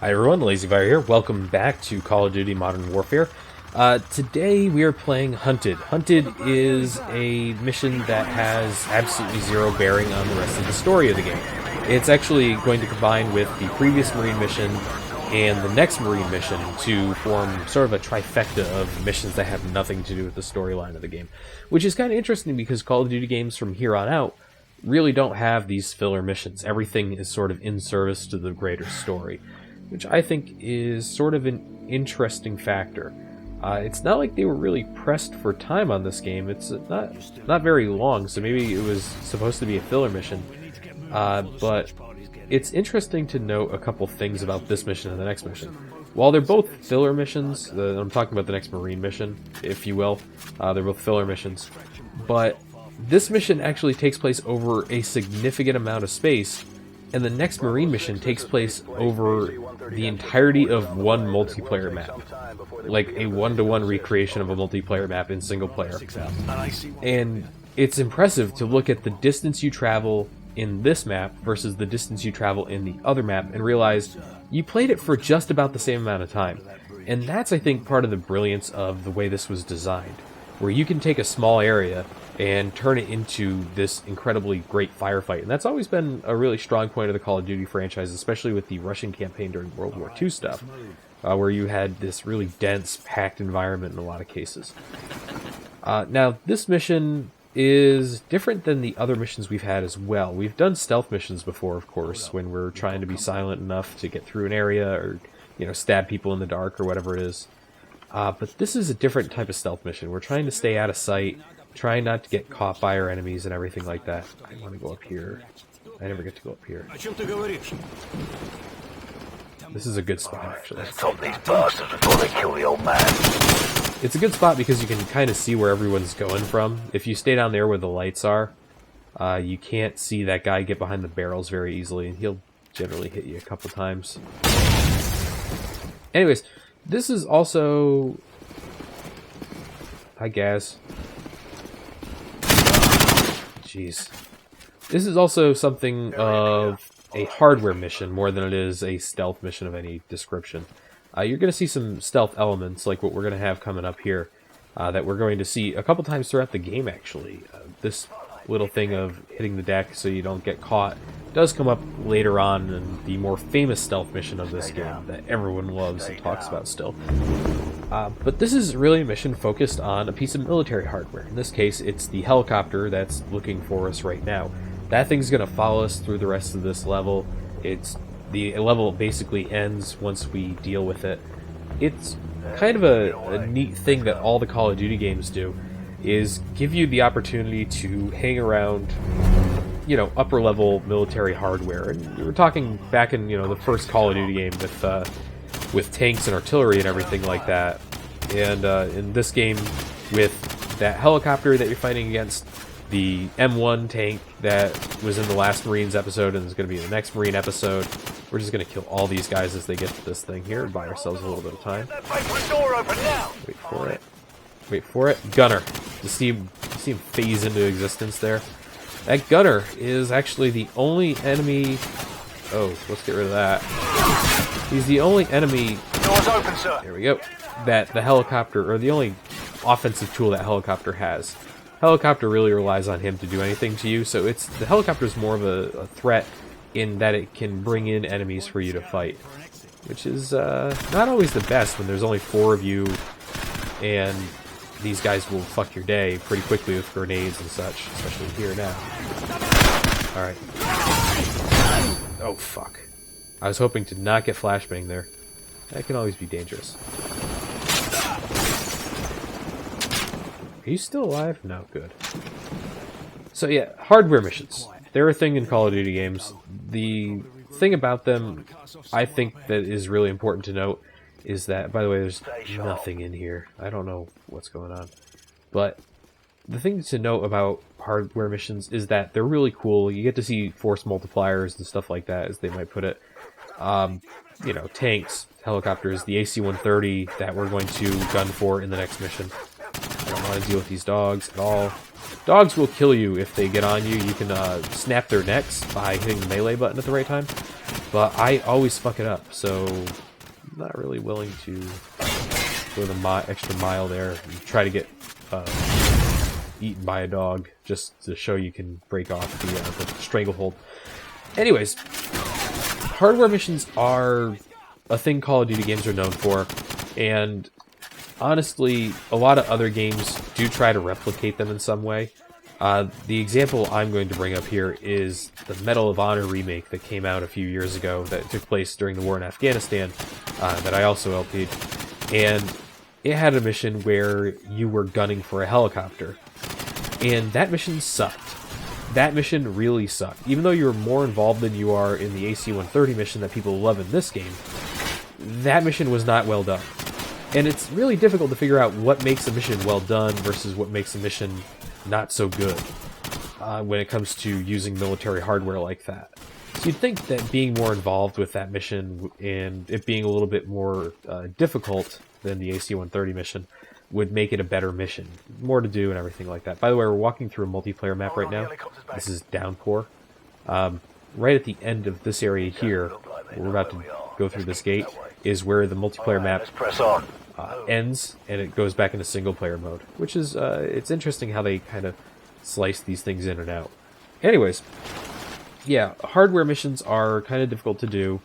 Hi everyone, LazyFire here. Welcome back to Call of Duty Modern Warfare. Today we are playing Hunted. Hunted is a mission that has absolutely zero bearing on the rest of the story of the game. It's actually going to combine with the previous Marine mission and the next Marine mission to form sort of a trifecta of missions that have nothing to do with the storyline of the game. Which is kind of interesting because Call of Duty games from here on out really don't have these filler missions. Everything is sort of in service to the greater story, which I think is sort of an interesting factor. It's not like they were really pressed for time on this game. It's not very long, so maybe it was supposed to be a filler mission. But it's interesting to note a couple things about this mission and the next mission. While they're both filler missions, I'm talking about the next Marine mission, if you will, they're both filler missions, but this mission actually takes place over a significant amount of space, and the next Marine mission takes place over the entirety of one multiplayer map. Like a one-to-one recreation of a multiplayer map in single player. And it's impressive to look at the distance you travel in this map versus the distance you travel in the other map and realize you played it for just about the same amount of time. And that's, I think, part of the brilliance of the way this was designed, where you can take a small area and turn it into this incredibly great firefight. And that's always been a really strong point of the Call of Duty franchise, especially with the Russian campaign during World War II stuff, where you had this really dense, packed environment in a lot of cases. Now, this mission is different than the other missions we've had as well. We've done stealth missions before, of course, when we're trying to be silent enough to get through an area or, stab people in the dark or whatever it is. But this is a different type of stealth mission. We're trying to stay out of sight, trying not to get caught by our enemies and everything like that. I want to go up here. I never get to go up here. This is a good spot, actually. Stop these bastards before they kill the old man. It's a good spot because you can kind of see where everyone's going from. If you stay down there where the lights are, you can't see that guy get behind the barrels very easily, and he'll generally hit you a couple times. Anyways, this is also, I guess, jeez. This is also something of a hardware mission more than it is a stealth mission of any description. You're going to see some stealth elements like what we're going to have coming up here that we're going to see a couple times throughout the game, actually. This little thing of hitting the deck so you don't get caught does come up later on in the more famous stealth mission of this game that everyone loves and talks about still. But this is really a mission focused on a piece of military hardware. In this case, it's the helicopter that's looking for us right now. That thing's going to follow us through the rest of this level. The level basically ends once we deal with it. It's kind of a neat thing that all the Call of Duty games do, is give you the opportunity to hang around, upper level military hardware. And we were talking back in, the first Call of Duty game with tanks and artillery and everything like that. And in this game, with that helicopter that you're fighting against, the M1 tank that was in the last Marines episode and is going to be in the next Marine episode, we're just going to kill all these guys as they get to this thing here and buy ourselves a little bit of time. Wait for it. Wait for it. Gunner. You see him phase into existence there? That gunner is actually the only enemy... Oh, let's get rid of that. He's the only enemy... Doors open, sir. There we go. That the helicopter, or the only offensive tool that helicopter has. Helicopter really relies on him to do anything to you, so the helicopter is more of a threat in that it can bring in enemies for you to fight, which is not always the best when there's only 4 of you, and these guys will fuck your day pretty quickly with grenades and such, especially here now. Alright. Oh, fuck. I was hoping to not get flashbang there. That can always be dangerous. Are you still alive? No, good. So yeah, hardware missions. They're a thing in Call of Duty games. The thing about them, I think, that is really important to note is that, by the way, there's nothing in here. I don't know what's going on. But the thing to note about hardware missions is that they're really cool. You get to see force multipliers and stuff like that, as they might put it. Tanks, helicopters, the AC-130 that we're going to gun for in the next mission. I don't want to deal with these dogs at all. Dogs will kill you if they get on you. You can snap their necks by hitting the melee button at the right time. but I always fuck it up, so I'm not really willing to go the extra mile there and try to get eaten by a dog just to show you can break off the stranglehold. Anyways, hardware missions are a thing Call of Duty games are known for, and honestly, a lot of other games do try to replicate them in some way. The example I'm going to bring up here is the Medal of Honor remake that came out a few years ago that took place during the war in Afghanistan, that I also LP'd, and it had a mission where you were gunning for a helicopter, and that mission sucked. That mission really sucked. Even though you were more involved than you are in the AC-130 mission that people love in this game, that mission was not well done. And it's really difficult to figure out what makes a mission well done versus what makes a mission not so good when it comes to using military hardware like that. So you'd think that being more involved with that mission and it being a little bit more difficult than the AC-130 mission would make it a better mission. More to do and everything like that. By the way, we're walking through a multiplayer map right now. This is Downpour. Right at the end of this area here, we're about to go through this gate, is where the multiplayer map ends, and it goes back into single-player mode, which is, it's interesting how they kind of slice these things in and out. Anyways, yeah, hardware missions are kind of difficult to do,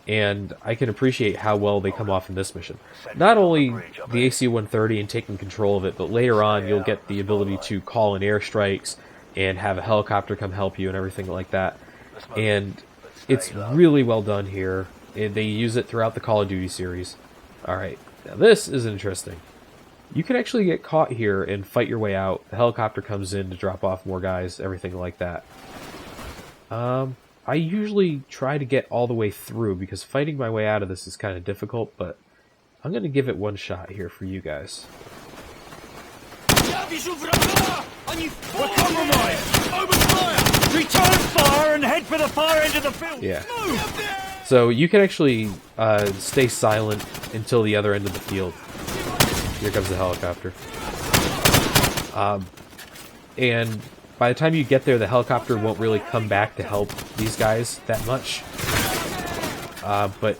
and I can appreciate how well they come off in this mission. Not only the AC-130 and taking control of it, but later on you'll get the ability to call in airstrikes and have a helicopter come help you and everything like that. And it's really well done here. And they use it throughout the Call of Duty series. Alright, now this is interesting. You can actually get caught here and fight your way out. The helicopter comes in to drop off more guys, everything like that. I usually try to get all the way through because fighting my way out of this is kind of difficult, but I'm going to give it one shot here for you guys. We're compromised! Open fire! Return fire and head for the far end of the field! Yeah. Move! So you can actually stay silent until the other end of the field. Here comes the helicopter. And by the time you get there, the helicopter won't really come back to help these guys that much. But,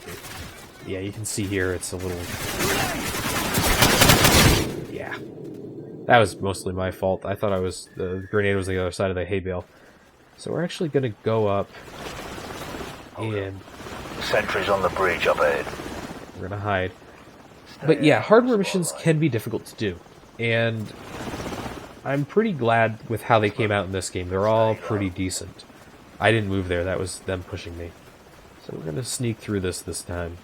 yeah, you can see here it's a little... Yeah. That was mostly my fault. I thought the grenade was on the other side of the hay bale. So we're actually going to go up and... Sentries on the bridge up ahead. We're going to hide. But yeah, hardware missions can be difficult to do. And I'm pretty glad with how they came out in this game. They're all pretty decent. I didn't move there. That was them pushing me. So we're going to sneak through this time.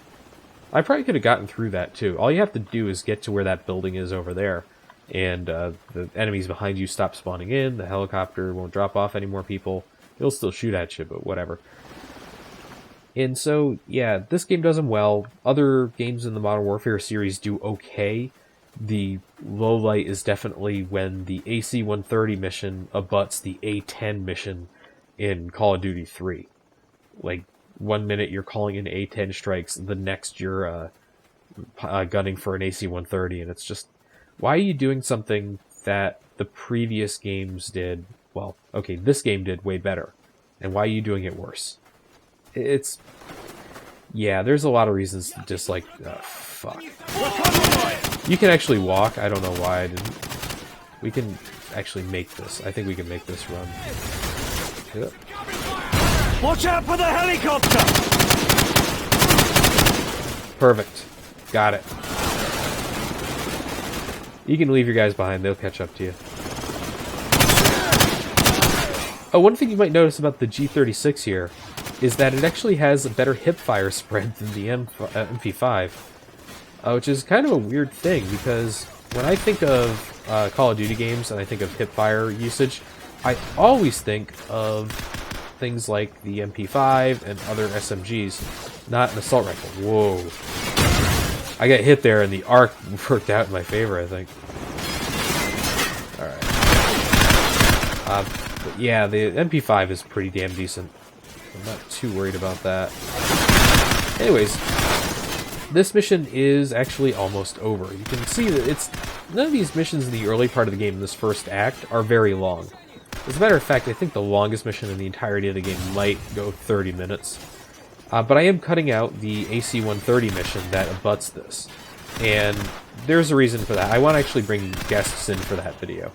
I probably could have gotten through that too. All you have to do is get to where that building is over there. And the enemies behind you stop spawning in. The helicopter won't drop off any more people. It'll still shoot at you, but whatever. And so, yeah, this game does them well. Other games in the Modern Warfare series do okay. The low light is definitely when the AC-130 mission abuts the A-10 mission in Call of Duty 3. Like, 1 minute you're calling in A-10 strikes, the next you're gunning for an AC-130, and it's just... Why are you doing something that the previous games did... Well, okay, this game did way better. And why are you doing it worse? It's... Yeah, there's a lot of reasons to dislike... fuck. You can actually walk. I don't know why I didn't. We can actually make this. I think we can make this run. Yep. Watch out for the helicopter! Perfect. Got it. You can leave your guys behind. They'll catch up to you. Oh, one thing you might notice about the G36 here is that it actually has a better hipfire spread than the MP5. Which is kind of a weird thing, because when I think of Call of Duty games and I think of hipfire usage, I always think of things like the MP5 and other SMGs, not an assault rifle. Whoa. I got hit there and the arc worked out in my favor, I think. Alright. But yeah, the MP5 is pretty damn decent. I'm not too worried about that. Anyways, this mission is actually almost over. You can see that it's... None of these missions in the early part of the game, in this first act, are very long. As a matter of fact, I think the longest mission in the entirety of the game might go 30 minutes. But I am cutting out the AC-130 mission that abuts this. And there's a reason for that. I want to actually bring guests in for that video.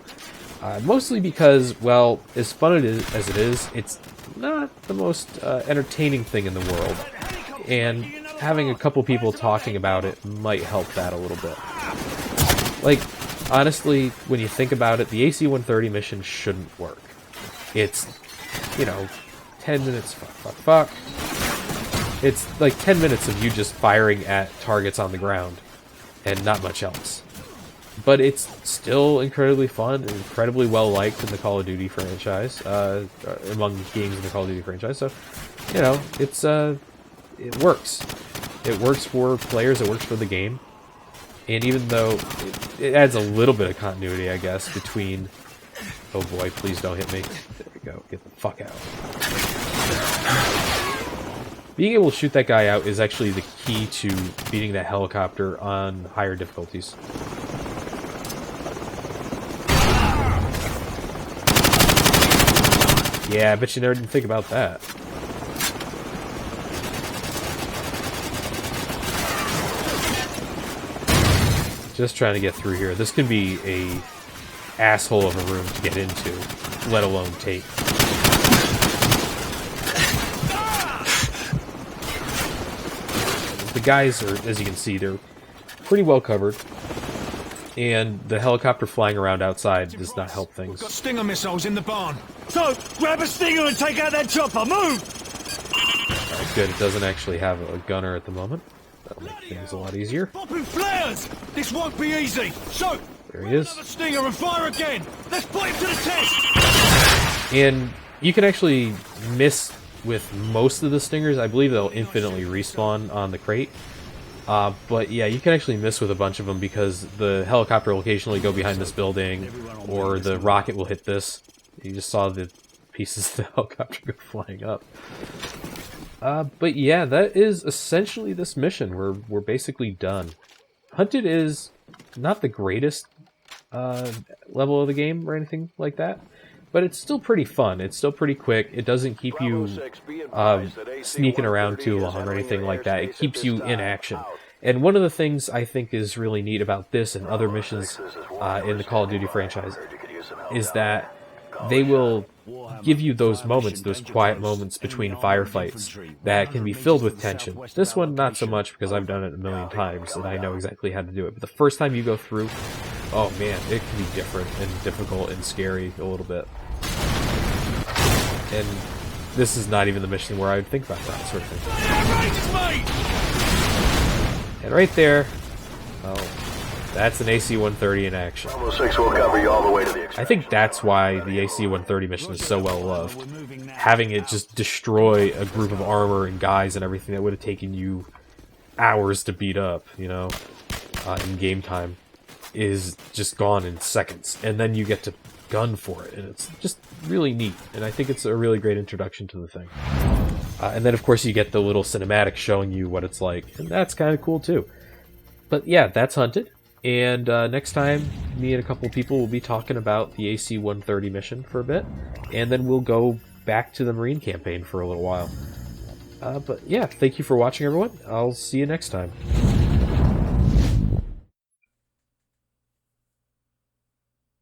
Mostly because, well, as fun as it is, it's not the most entertaining thing in the world. And having a couple people talking about it might help that a little bit. Like, honestly, when you think about it, the AC-130 mission shouldn't work. It's, you know, 10 minutes, fuck. It's like 10 minutes of you just firing at targets on the ground, and not much else. But it's still incredibly fun and incredibly well-liked in the Call of Duty franchise, among games in the Call of Duty franchise, so, you know, it works. It works for players, it works for the game, and even though it adds a little bit of continuity, I guess, between... Oh boy, please don't hit me. There we go, get the fuck out. Being able to shoot that guy out is actually the key to beating that helicopter on higher difficulties. Yeah, I bet you never didn't think about that. Just trying to get through here. This can be a asshole of a room to get into, let alone take. The guys are, as you can see, they're pretty well covered. And the helicopter flying around outside does not help things. Got Stinger missiles in the barn. So, grab a Stinger and take out that chopper. Move! Alright, good. It doesn't actually have a gunner at the moment. That'll make things a lot easier. Popping flares! This won't be easy. So, There he is. another Stinger and fire again. Let's put him to the test. And you can actually miss with most of the Stingers. I believe they'll infinitely respawn on the crate. But yeah, you can actually miss with a bunch of them because the helicopter will occasionally go behind this building, or the rocket will hit this. You just saw the pieces of the helicopter go flying up. But yeah, that is essentially this mission. We're basically done. Hunted is not the greatest level of the game or anything like that, but it's still pretty fun. It's still pretty quick. It doesn't keep you sneaking around too long or anything like that. It keeps you in action. And one of the things I think is really neat about this and other missions in the Call of Duty franchise is that they will give you those moments, those quiet moments between firefights that can be filled with tension. This one, not so much, because I've done it a million times and I know exactly how to do it. But the first time you go through, oh man, it can be different and difficult and scary a little bit. And this is not even the mission where I would think about that sort of thing. And right there, well, that's an AC-130 in action. Bravo 6 will cover you all the way to the I think that's why the AC-130 mission is so well loved. Having it just destroy a group of armor and guys and everything that would have taken you hours to beat up, you know, in game time, is just gone in seconds. And then you get to gun for it, and it's just really neat. And I think it's a really great introduction to the thing. And then, of course, you get the little cinematic showing you what it's like, and that's kind of cool, too. But yeah, that's Hunted. And next time, me and a couple people will be talking about the AC-130 mission for a bit, and then we'll go back to the Marine campaign for a little while. But yeah, thank you for watching, everyone. I'll see you next time.